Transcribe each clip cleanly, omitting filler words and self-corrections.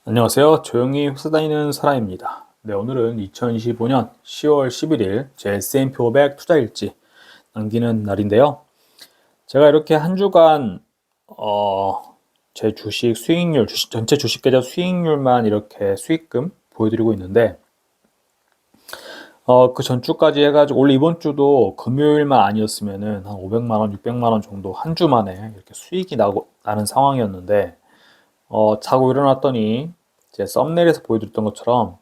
안녕하세요. 조용히 회사 다니는 사람입니다. 네, 오늘은 2025년 10월 11일 제 S&P 500 투자일지 남기는 날인데요. 제가 이렇게 한 주간 제 주식 수익률, 전체 주식 계좌 수익률만 이렇게 수익금 보여드리고 있는데 그 전주까지 해가지고 원래 이번 주도 금요일만 아니었으면은 한 500만 원, 600만 원 정도 한 주 만에 이렇게 수익이 나는 상황이었는데 자고 일어났더니 제 썸네일에서 보여드렸던 것처럼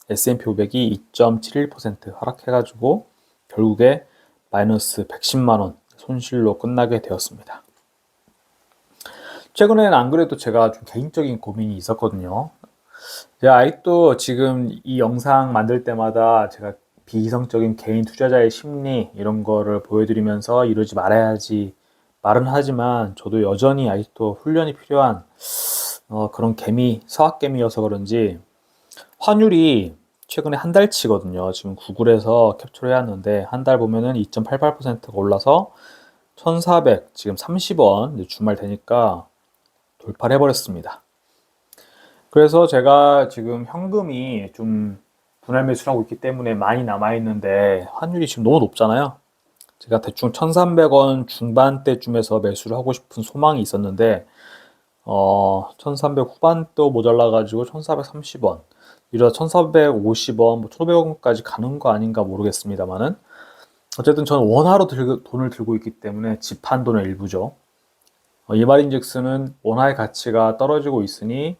S&P 500이 2.71% 하락해가지고 결국에 마이너스 110만 원 손실로 끝나게 되었습니다. 최근에는 안 그래도 제가 좀 개인적인 고민이 있었거든요. 제가 아직도 지금 이 영상 만들 때마다 제가 비이성적인 개인 투자자의 심리 이런 거를 보여드리면서 이러지 말아야지 말은 하지만 저도 여전히 아직도 훈련이 필요한 그런 서학개미여서 그런지 환율이 최근에 한 달치거든요. 지금 구글에서 캡처를 해왔는데 한 달 보면은 2.88%가 올라서 1,400 지금 30원 주말 되니까 돌파를 해버렸습니다. 그래서 제가 지금 현금이 좀 분할 매수를 하고 있기 때문에 많이 남아있는데 환율이 지금 너무 높잖아요. 제가 대충 1,300원 중반대쯤에서 매수를 하고 싶은 소망이 있었는데 1,300 후반도 모자라가지고 1,430원 이러다 1,450원, 뭐 1,500원까지 가는 거 아닌가 모르겠습니다만은 어쨌든 저는 원화로 돈을 들고 있기 때문에 집한 돈의 일부죠. 이 말인즉슨은 원화의 가치가 떨어지고 있으니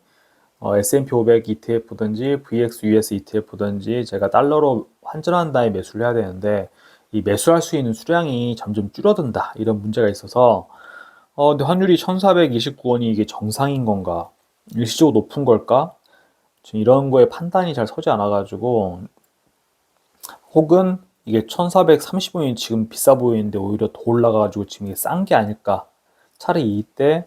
S&P 500 ETF든지 VX US ETF든지 제가 달러로 환전한 다음에 매수를 해야 되는데 이 매수할 수 있는 수량이 점점 줄어든다 이런 문제가 있어서 근데 환율이 1,429원이 이게 정상인 건가? 일시적으로 높은 걸까? 지금 이런 거에 판단이 잘 서지 않아가지고 혹은 이게 1,430원이 지금 비싸 보이는데 오히려 더 올라가가지고 지금 이게 싼 게 아닐까? 차라리 이때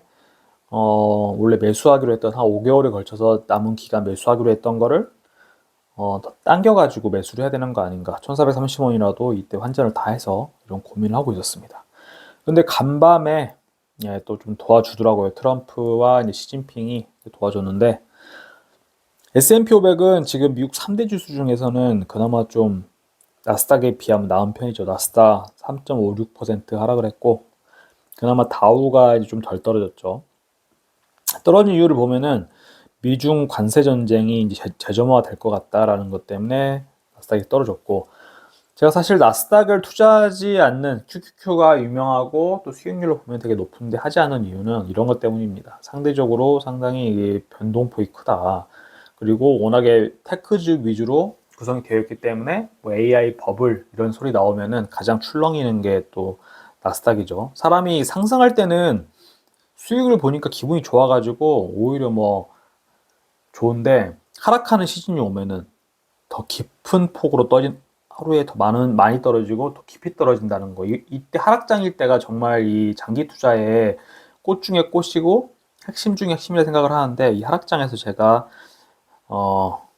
원래 매수하기로 했던 한 5개월에 걸쳐서 남은 기간 매수하기로 했던 거를 더 당겨가지고 매수를 해야 되는 거 아닌가? 1,430원이라도 이때 환전을 다 해서 이런 고민을 하고 있었습니다. 근데 간밤에 또 좀 도와주더라고요. 트럼프와 이제 시진핑이 도와줬는데 S&P 500은 지금 미국 3대 지수 중에서는 그나마 좀 나스닥에 비하면 나은 편이죠. 나스닥 3.56% 하락을 했고 그나마 다우가 좀 덜 떨어졌죠. 떨어진 이유를 보면은 미중 관세 전쟁이 이제 재점화가 될 것 같다라는 것 때문에 나스닥이 떨어졌고 제가 사실 나스닥을 투자하지 않는 QQQ가 유명하고 또 수익률로 보면 되게 높은데 하지 않은 이유는 이런 것 때문입니다. 상대적으로 상당히 변동폭이 크다. 그리고 워낙에 테크주 위주로 구성이 되어 있기 때문에 뭐 AI 버블 이런 소리 나오면은 가장 출렁이는 게 또 나스닥이죠. 사람이 상승할 때는 수익을 보니까 기분이 좋아가지고 오히려 뭐 좋은데 하락하는 시즌이 오면은 더 깊은 폭으로 하루에 더 많이 떨어지고 더 깊이 떨어진다는 거. 이때 하락장일 때가 정말 이 장기 투자의 꽃 중에 꽃이고 핵심 중에 핵심이라 생각을 하는데 이 하락장에서 제가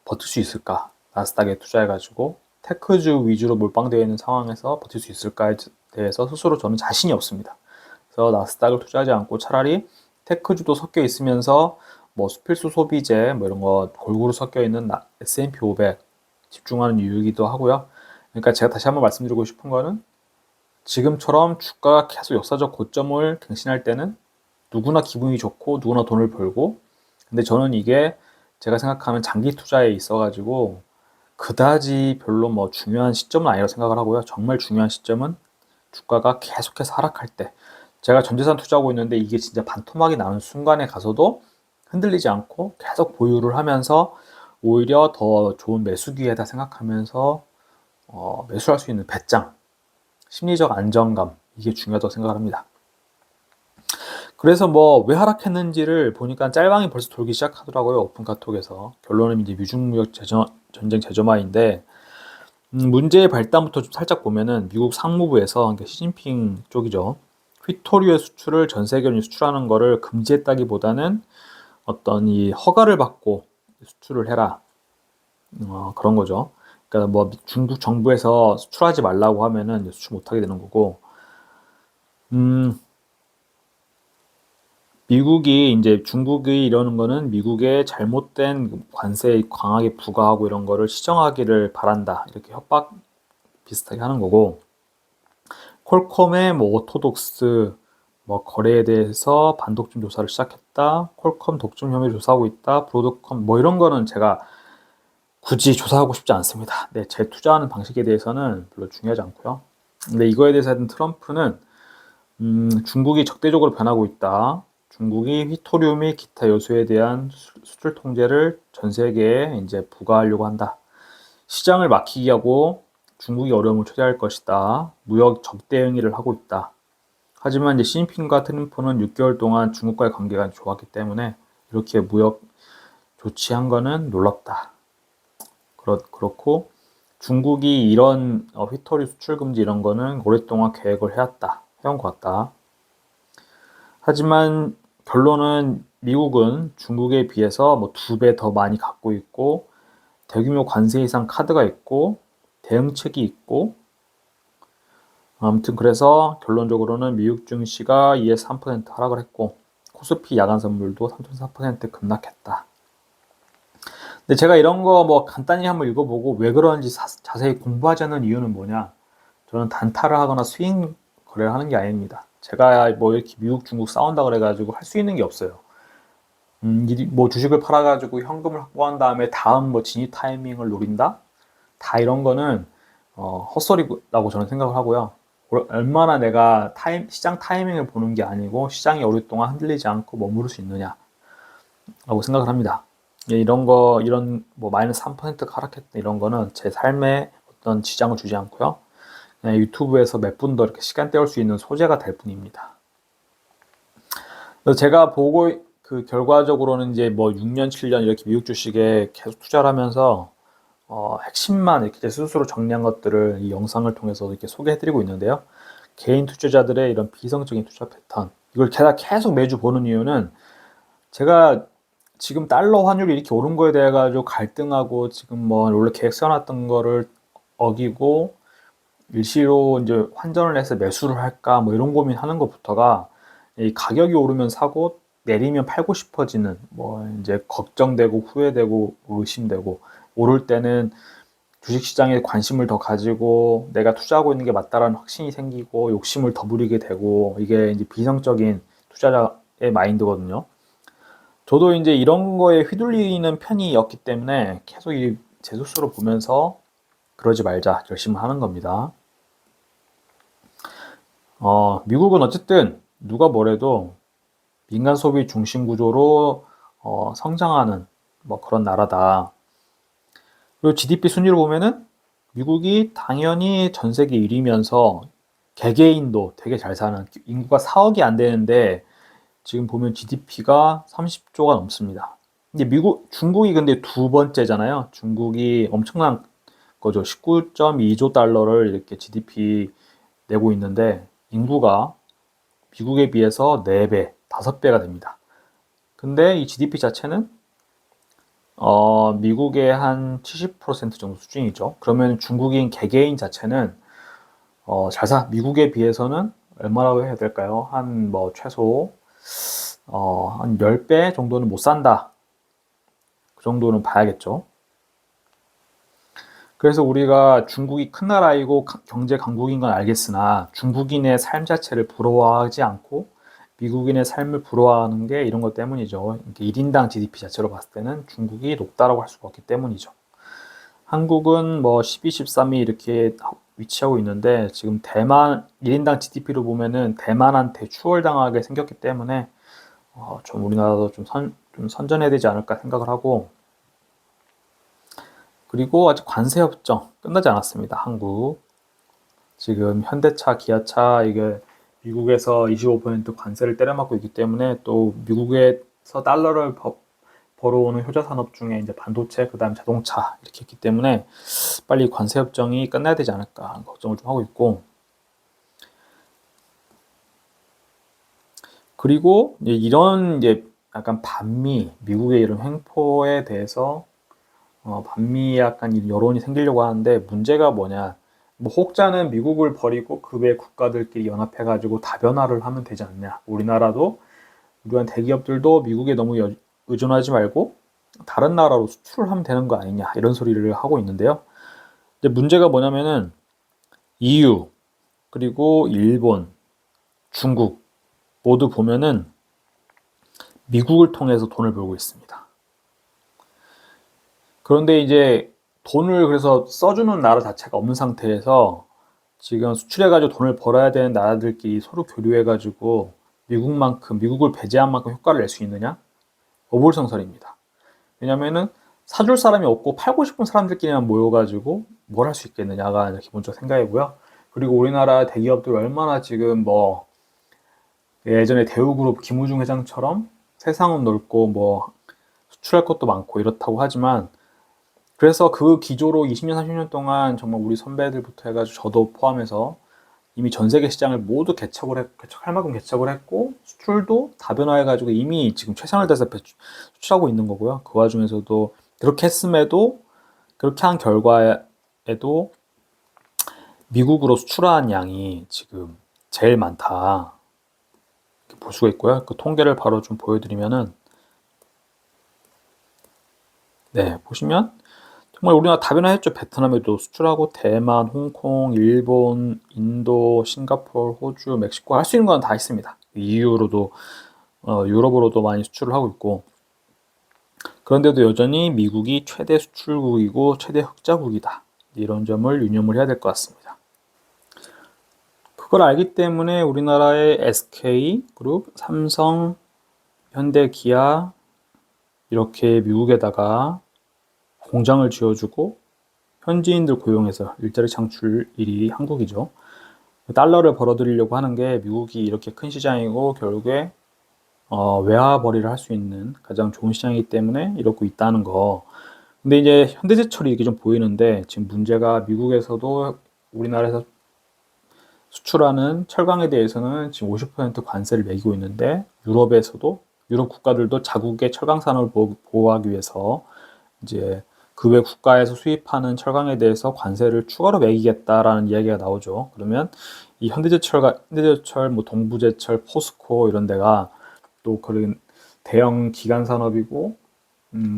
버틸 수 있을까? 나스닥에 투자해가지고 테크주 위주로 몰빵되어 있는 상황에서 버틸 수 있을까에 대해서 스스로 저는 자신이 없습니다. 그래서 나스닥을 투자하지 않고 차라리 테크주도 섞여 있으면서 뭐 필수 소비재 뭐 이런 거 골고루 섞여 있는 S&P 500 집중하는 이유이기도 하고요. 그러니까 제가 다시 한번 말씀드리고 싶은 거는 지금처럼 주가가 계속 역사적 고점을 갱신할 때는 누구나 기분이 좋고 누구나 돈을 벌고 근데 저는 이게 제가 생각하는 장기 투자에 있어가지고 그다지 별로 뭐 중요한 시점은 아니라고 생각을 하고요. 정말 중요한 시점은 주가가 계속해서 하락할 때 제가 전재산 투자하고 있는데 이게 진짜 반토막이 나는 순간에 가서도 흔들리지 않고 계속 보유를 하면서 오히려 더 좋은 매수 기회다 생각하면서 매수할 수 있는 배짱, 심리적 안정감 이게 중요하다고 생각을 합니다. 그래서 뭐 왜 하락했는지를 보니까 짤방이 벌써 돌기 시작하더라고요. 오픈 카톡에서. 결론은 이제 미중무역 전쟁 재점화인데 문제의 발단부터 좀 살짝 보면은 미국 상무부에서 그러니까 시진핑 쪽이죠. 휘토류의 수출을 전 세계로 수출하는 거를 금지했다기보다는 어떤 이 허가를 받고 수출을 해라. 그런 거죠. 그러니까 뭐 중국 정부에서 수출하지 말라고 하면은 수출 못하게 되는 거고, 음, 미국이 이제 중국이 이러는 거는 미국의 잘못된 관세에 강하게 부과하고 이런 거를 시정하기를 바란다. 이렇게 협박 비슷하게 하는 거고, 퀄컴의 뭐 오토독스 뭐 거래에 대해서 반독점 조사를 시작했다. 퀄컴 독점 혐의 조사하고 있다. 브로드컴 뭐 이런 거는 제가 굳이 조사하고 싶지 않습니다. 네, 제 투자하는 방식에 대해서는 별로 중요하지 않고요. 근데 이거에 대해서 하여튼 트럼프는 중국이 적대적으로 변하고 있다. 중국이 휘토리움 및 기타 요소에 대한 수출 통제를 전 세계에 이제 부과하려고 한다. 시장을 막히게 하고 중국이 어려움을 초래할 것이다. 무역 적대 행위를 하고 있다. 하지만 이제 시진핑과 트럼프는 6개월 동안 중국과의 관계가 좋았기 때문에 이렇게 무역 조치한 거는 놀랍다. 그렇고 중국이 이런 휘토리 수출 금지 이런 거는 오랫동안 계획을 해온 것 같다. 하지만 결론은 미국은 중국에 비해서 뭐 2배 더 많이 갖고 있고 대규모 관세 이상 카드가 있고 대응책이 있고 아무튼 그래서 결론적으로는 미국 증시가 2에서 3% 하락을 했고 코스피 야간 선물도 3.4% 급락했다. 근데 제가 이런 거 뭐 간단히 한번 읽어보고 왜 그런지 자세히 공부하지 않는 이유는 뭐냐? 저는 단타를 하거나 스윙 거래를 하는 게 아닙니다. 제가 뭐 이렇게 미국, 중국 싸운다 그래가지고 할 수 있는 게 없어요. 뭐 주식을 팔아가지고 현금을 확보한 다음에 다음 뭐 진입 타이밍을 노린다? 다 이런 거는 헛소리라고 저는 생각을 하고요. 얼마나 내가 시장 타이밍을 보는 게 아니고 시장이 오랫동안 흔들리지 않고 머무를 수 있느냐라고 생각을 합니다. 이런 뭐 마이너스 3%가 하락했다 이런 거는 제 삶에 어떤 지장을 주지 않고요. 그냥 유튜브에서 몇 분 더 이렇게 시간 때울 수 있는 소재가 될 뿐입니다. 그래서 제가 보고 그 결과적으로는 이제 뭐 6년, 7년 이렇게 미국 주식에 계속 투자를 하면서 핵심만 이렇게 제 스스로 정리한 것들을 이 영상을 통해서 이렇게 소개해드리고 있는데요. 개인 투자자들의 이런 비성적인 투자 패턴 이걸 제가 계속 매주 보는 이유는 제가 지금 달러 환율이 이렇게 오른 거에 대해 가지고 갈등하고 지금 뭐 원래 계획 세워놨던 거를 어기고 일시로 이제 환전을 해서 매수를 할까 뭐 이런 고민하는 것부터가 이 가격이 오르면 사고 내리면 팔고 싶어지는 뭐 이제 걱정되고 후회되고 의심되고 오를 때는 주식시장에 관심을 더 가지고 내가 투자하고 있는 게 맞다라는 확신이 생기고 욕심을 더 부리게 되고 이게 이제 비성적인 투자자의 마인드거든요. 저도 이제 이런 거에 휘둘리는 편이었기 때문에 계속 제 스스로 보면서 그러지 말자 결심을 하는 겁니다. 미국은 어쨌든 누가 뭐래도 민간 소비 중심 구조로 성장하는 뭐 그런 나라다. 그리고 GDP 순위를 보면은 미국이 당연히 전 세계 1위면서 개개인도 되게 잘 사는 인구가 4억이 안 되는데 지금 보면 GDP가 30조가 넘습니다. 근데 중국이 근데 두 번째잖아요. 중국이 엄청난 거죠. 19.2조 달러를 이렇게 GDP 내고 있는데 인구가 미국에 비해서 4배, 5배가 됩니다. 근데 이 GDP 자체는 미국의 한 70% 정도 수준이죠. 그러면 중국인 개개인 자체는 미국에 비해서는 얼마라고 해야 될까요? 한 뭐 최소 한 10배 정도는 못 산다. 그 정도는 봐야겠죠. 그래서 우리가 중국이 큰 나라이고 경제 강국인 건 알겠으나 중국인의 삶 자체를 부러워하지 않고 미국인의 삶을 부러워하는 게 이런 것 때문이죠. 1인당 GDP 자체로 봤을 때는 중국이 높다라고 할 수가 없기 때문이죠. 한국은 뭐 12, 13위 이렇게 위치하고 있는데 지금 대만 1인당 GDP로 보면은 대만한테 추월당하게 생겼기 때문에 좀 우리나라도 좀 선전해야 되지 않을까 생각을 하고 그리고 아직 관세 협정 끝나지 않았습니다. 한국 지금 현대차, 기아차 이게 미국에서 25% 관세를 때려맞고 있기 때문에 또 미국에서 달러를 벌어오는 효자 산업 중에 이제 반도체, 그다음 자동차 이렇게 있기 때문에 빨리 관세 협정이 끝나야 되지 않을까 하는 걱정을 좀 하고 있고 그리고 이런 이제 약간 미국의 이런 횡포에 대해서 반미 약간 여론이 생기려고 하는데 문제가 뭐냐? 뭐 혹자는 미국을 버리고 그 외 국가들끼리 연합해가지고 다변화를 하면 되지 않냐? 우리나라도 우리한 대기업들도 미국에 너무 의존하지 말고 다른 나라로 수출을 하면 되는 거 아니냐 이런 소리를 하고 있는데요. 근데 문제가 뭐냐면은 EU 그리고 일본, 중국 모두 보면은 미국을 통해서 돈을 벌고 있습니다. 그런데 이제 돈을 그래서 써주는 나라 자체가 없는 상태에서 지금 수출해가지고 돈을 벌어야 되는 나라들끼리 서로 교류해가지고 미국을 배제한 만큼 효과를 낼 수 있느냐? 어불성설입니다. 왜냐면은 사줄 사람이 없고 팔고 싶은 사람들끼리만 모여가지고 뭘 할 수 있겠느냐가 기본적 생각이고요. 그리고 우리나라 대기업들 얼마나 지금 뭐 예전에 대우그룹 김우중 회장처럼 세상은 넓고 뭐 수출할 것도 많고 이렇다고 하지만 그래서 그 기조로 20년, 30년 동안 정말 우리 선배들부터 해가지고 저도 포함해서 이미 전 세계 시장을 모두 개척할 만큼 개척을 했고 수출도 다변화해가지고 이미 지금 최선을 다해서 수출하고 있는 거고요. 그 와중에서도 그렇게 했음에도 그렇게 한 결과에도 미국으로 수출한 양이 지금 제일 많다. 이렇게 볼 수가 있고요. 그 통계를 바로 좀 보여드리면은 네, 보시면 정말 우리나라 다변화했죠. 베트남에도 수출하고 대만, 홍콩, 일본, 인도, 싱가포르, 호주, 멕시코 할 수 있는 건 다 있습니다. EU로도 유럽으로도 많이 수출을 하고 있고 그런데도 여전히 미국이 최대 수출국이고 최대 흑자국이다. 이런 점을 유념을 해야 될 것 같습니다. 그걸 알기 때문에 우리나라의 SK그룹, 삼성, 현대, 기아 이렇게 미국에다가 공장을 지어주고 현지인들 고용해서 일자리 창출 1위 한국이죠. 달러를 벌어들이려고 하는 게 미국이 이렇게 큰 시장이고 결국에 외화 벌이를 할 수 있는 가장 좋은 시장이기 때문에 이러고 있다는 거. 근데 이제 현대제철이 이렇게 좀 보이는데 지금 문제가 미국에서도 우리나라에서 수출하는 철강에 대해서는 지금 50% 관세를 매기고 있는데 유럽에서도 유럽 국가들도 자국의 철강 산업을 보호하기 위해서 이제 그 외 국가에서 수입하는 철강에 대해서 관세를 추가로 매기겠다라는 이야기가 나오죠. 그러면 이 현대제철, 뭐 동부제철, 포스코 이런 데가 또 그런 대형 기간 산업이고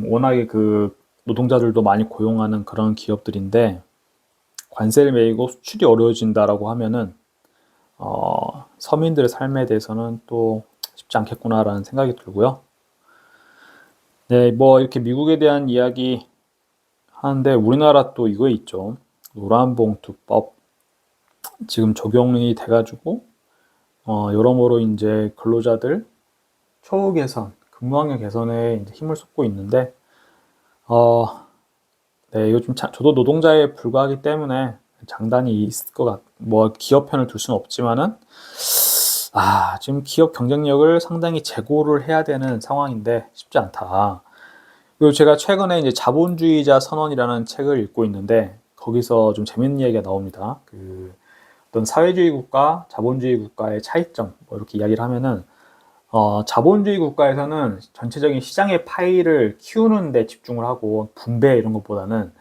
워낙에 그 노동자들도 많이 고용하는 그런 기업들인데 관세를 매기고 수출이 어려워진다라고 하면은 서민들의 삶에 대해서는 또 쉽지 않겠구나라는 생각이 들고요. 네, 뭐 이렇게 미국에 대한 이야기 하는데 우리나라 또 이거 있죠. 노란봉투법 지금 적용이 돼가지고 여러모로 이제 근로자들 처우 개선, 근무 환경 개선에 이제 힘을 쏟고 있는데 네, 이거 좀 저도 노동자에 불과하기 때문에 장단이 있을 것 뭐 기업 편을 둘 수는 없지만은 지금 기업 경쟁력을 상당히 제고를 해야 되는 상황인데 쉽지 않다. 그리고 제가 최근에 이제 자본주의자 선언이라는 책을 읽고 있는데 거기서 좀 재밌는 얘기가 나옵니다. 그 어떤 사회주의 국가, 자본주의 국가의 차이점 뭐 이렇게 이야기를 하면은 자본주의 국가에서는 전체적인 시장의 파이를 키우는 데 집중을 하고 분배 이런 것보다는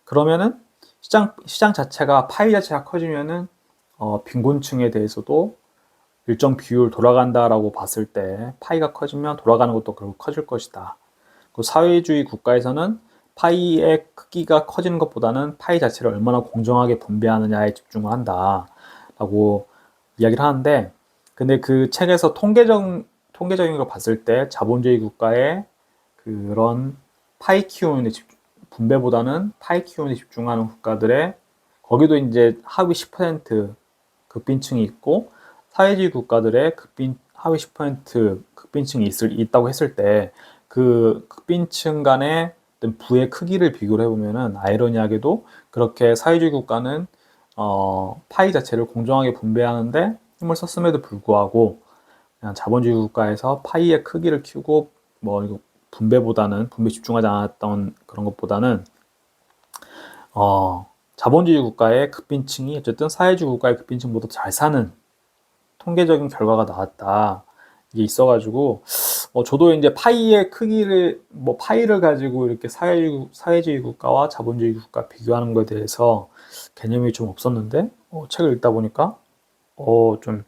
그러면은 시장 자체가 파이 자체가 커지면은 빈곤층에 대해서도 일정 비율 돌아간다라고 봤을 때 파이가 커지면 돌아가는 것도 결국 커질 것이다. 그 사회주의 국가에서는 파이의 크기가 커지는 것보다는 파이 자체를 얼마나 공정하게 분배하느냐에 집중을 한다라고 이야기를 하는데 근데 그 책에서 통계적인 걸 봤을 때 자본주의 국가의 그런 파이 키우는 데 분배보다는 파이 키우는 데 집중하는 국가들의 거기도 이제 하위 10% 극빈층이 있고 사회주의 국가들의 하위 10% 극빈층이 있다고 했을 때 그 극빈층 간의 부의 크기를 비교를 해보면은 아이러니하게도 그렇게 사회주의 국가는 파이 자체를 공정하게 분배하는데 힘을 썼음에도 불구하고 그냥 자본주의 국가에서 파이의 크기를 키우고 뭐 분배 집중하지 않았던 그런 것보다는 자본주의 국가의 극빈층이 어쨌든 사회주의 국가의 극빈층보다 잘 사는 통계적인 결과가 나왔다. 이게 있어가지고 저도 이제 파이의 크기를 파이를 가지고 이렇게 사회주의 국가와 자본주의 국가 비교하는 것에 대해서 개념이 좀 없었는데 책을 읽다 보니까 좀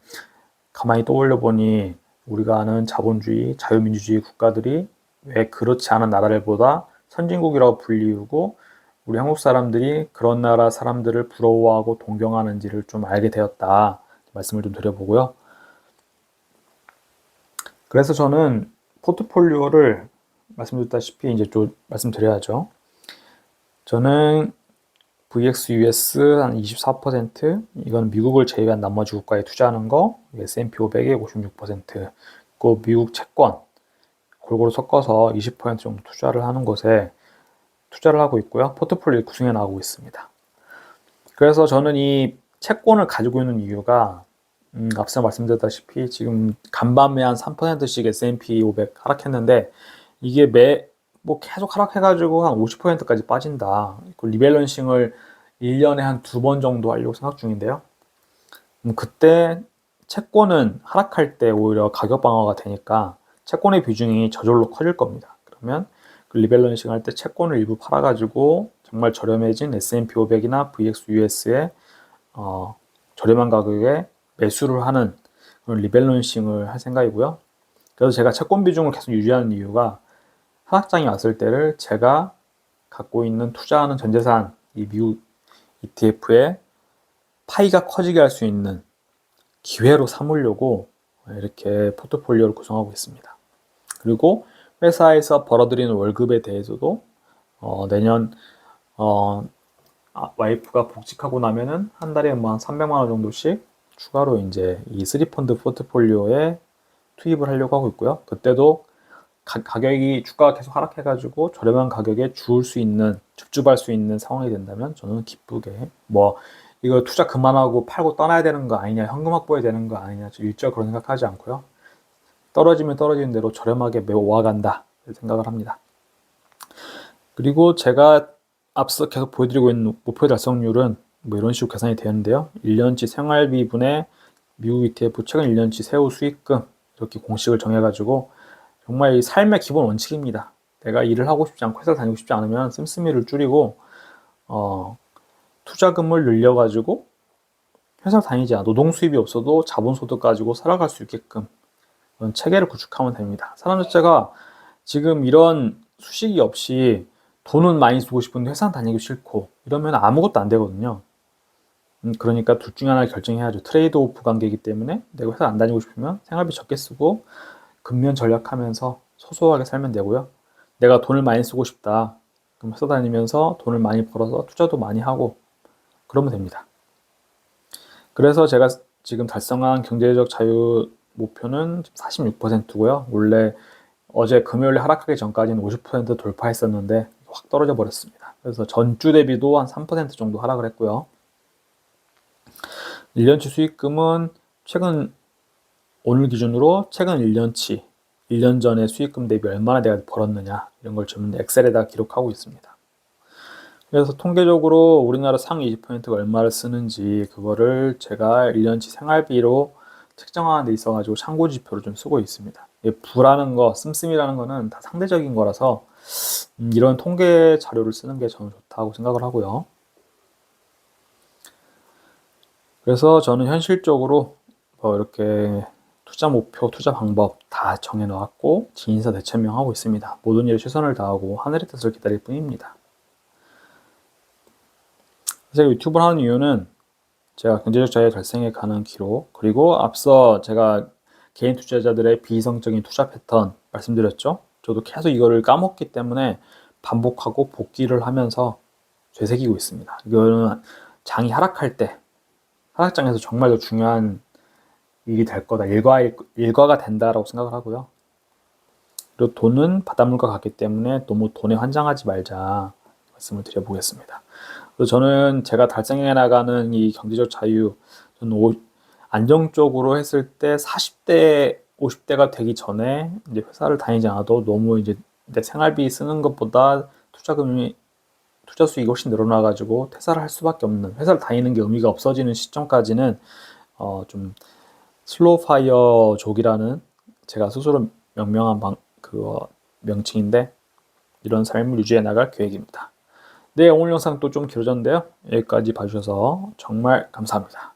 가만히 떠올려 보니 우리가 아는 자본주의, 자유민주주의 국가들이 왜 그렇지 않은 나라들보다 선진국이라고 불리우고 우리 한국 사람들이 그런 나라 사람들을 부러워하고 동경하는지를 좀 알게 되었다. 말씀을 좀 드려보고요. 그래서 저는 포트폴리오를 말씀드렸다시피 이제 좀 말씀드려야죠. 저는 VX US 한 24%, 이건 미국을 제외한 나머지 국가에 투자하는 거, S&P 500에 56%, 그 미국 채권 골고루 섞어서 20% 정도 투자를 하는 곳에 투자를 하고 있고요. 포트폴리오 구성해 나가고 있습니다. 그래서 저는 이 채권을 가지고 있는 이유가 앞서 말씀드렸다시피 지금 간밤에 한 3%씩 S&P 500 하락했는데 이게 뭐 계속 하락해가지고 한 50%까지 빠진다. 그 리밸런싱을 1년에 한 2번 정도 하려고 생각 중인데요. 그때 채권은 하락할 때 오히려 가격 방어가 되니까 채권의 비중이 저절로 커질 겁니다. 그러면 그 리밸런싱 할 때 채권을 일부 팔아가지고 정말 저렴해진 S&P 500이나 VX US에 저렴한 가격에 매수를 하는 그런 리밸런싱을 할 생각이고요. 그래서 제가 채권 비중을 계속 유지하는 이유가 하락장이 왔을 때를 제가 갖고 있는 투자하는 전재산, 이 미국 ETF의 파이가 커지게 할 수 있는 기회로 삼으려고 이렇게 포트폴리오를 구성하고 있습니다. 그리고 회사에서 벌어들이는 월급에 대해서도 내년 와이프가 복직하고 나면은 한 달에 뭐 한 300만 원 정도씩 추가로 이제 이 3펀드 포트폴리오에 투입을 하려고 하고 있고요. 그때도 가격이 주가가 계속 하락해가지고 저렴한 가격에 주울 수 있는 줍줍할 수 있는 상황이 된다면 저는 기쁘게 뭐 이거 투자 그만하고 팔고 떠나야 되는 거 아니냐, 현금 확보해야 되는 거 아니냐, 일절 그런 생각하지 않고요. 떨어지면 떨어지는 대로 저렴하게 모아간다 생각을 합니다. 그리고 제가 앞서 계속 보여드리고 있는 목표 달성률은 뭐 이런 식으로 계산이 되는데요. 1년치 생활비분의 미국 ETF 최근 1년치 세후 수익금 이렇게 공식을 정해가지고 정말 이 삶의 기본 원칙입니다. 내가 일을 하고 싶지 않고 회사 다니고 싶지 않으면 씀씀이를 줄이고 투자금을 늘려가지고 회사 다니지 않아 노동 수입이 없어도 자본소득 가지고 살아갈 수 있게끔 그런 체계를 구축하면 됩니다. 사람 자체가 지금 이런 수식이 없이 돈은 많이 쓰고 싶은데 회사 다니기 싫고 이러면 아무것도 안 되거든요. 그러니까 둘 중에 하나를 결정해야죠. 트레이드 오프 관계이기 때문에 내가 회사 안 다니고 싶으면 생활비 적게 쓰고 근면 전략하면서 소소하게 살면 되고요. 내가 돈을 많이 쓰고 싶다. 그럼 회사 다니면서 돈을 많이 벌어서 투자도 많이 하고 그러면 됩니다. 그래서 제가 지금 달성한 경제적 자유 목표는 46%고요. 원래 어제 금요일에 하락하기 전까지는 50% 돌파했었는데 확 떨어져 버렸습니다. 그래서 전주 대비도 한 3% 정도 하락을 했고요. 1년치 수익금은 오늘 기준으로 최근 1년치, 1년 전에 수익금 대비 얼마나 내가 벌었느냐 이런 걸 좀 엑셀에다 기록하고 있습니다. 그래서 통계적으로 우리나라 상위 20%가 얼마를 쓰는지 그거를 제가 1년치 생활비로 책정하는 데 있어가지고 참고 지표로 좀 쓰고 있습니다. 부라는 거, 씀씀이라는 거는 다 상대적인 거라서 이런 통계 자료를 쓰는 게 저는 좋다고 생각을 하고요. 그래서 저는 현실적으로 이렇게 투자 목표, 투자 방법 다 정해놓았고 진인사 대천명하고 있습니다. 모든 일에 최선을 다하고 하늘의 뜻을 기다릴 뿐입니다. 제가 유튜브를 하는 이유는 제가 경제적 자유 달성에 가는 기록 그리고 앞서 제가 개인 투자자들의 비이성적인 투자 패턴 말씀드렸죠. 저도 계속 이거를 까먹기 때문에 반복하고 복기를 하면서 되새기고 있습니다. 이거는 장이 하락할 때 하락장에서 정말 더 중요한 일이 될 거다. 일과가 된다라고 생각을 하고요. 그리고 돈은 바닷물과 같기 때문에 너무 돈에 환장하지 말자 말씀을 드려보겠습니다. 그래서 저는 제가 달성해 나가는 이 경제적 자유, 저는 안정적으로 했을 때 40대, 50대가 되기 전에 이제 회사를 다니지 않아도 너무 이제 내 생활비 쓰는 것보다 투자 수익이 훨씬 늘어나가지고 퇴사를 할 수밖에 없는 회사를 다니는 게 의미가 없어지는 시점까지는 좀 슬로우 파이어족이라는 제가 스스로 명명한 명칭인데 이런 삶을 유지해 나갈 계획입니다. 네, 오늘 영상 또 좀 길어졌는데요. 여기까지 봐주셔서 정말 감사합니다.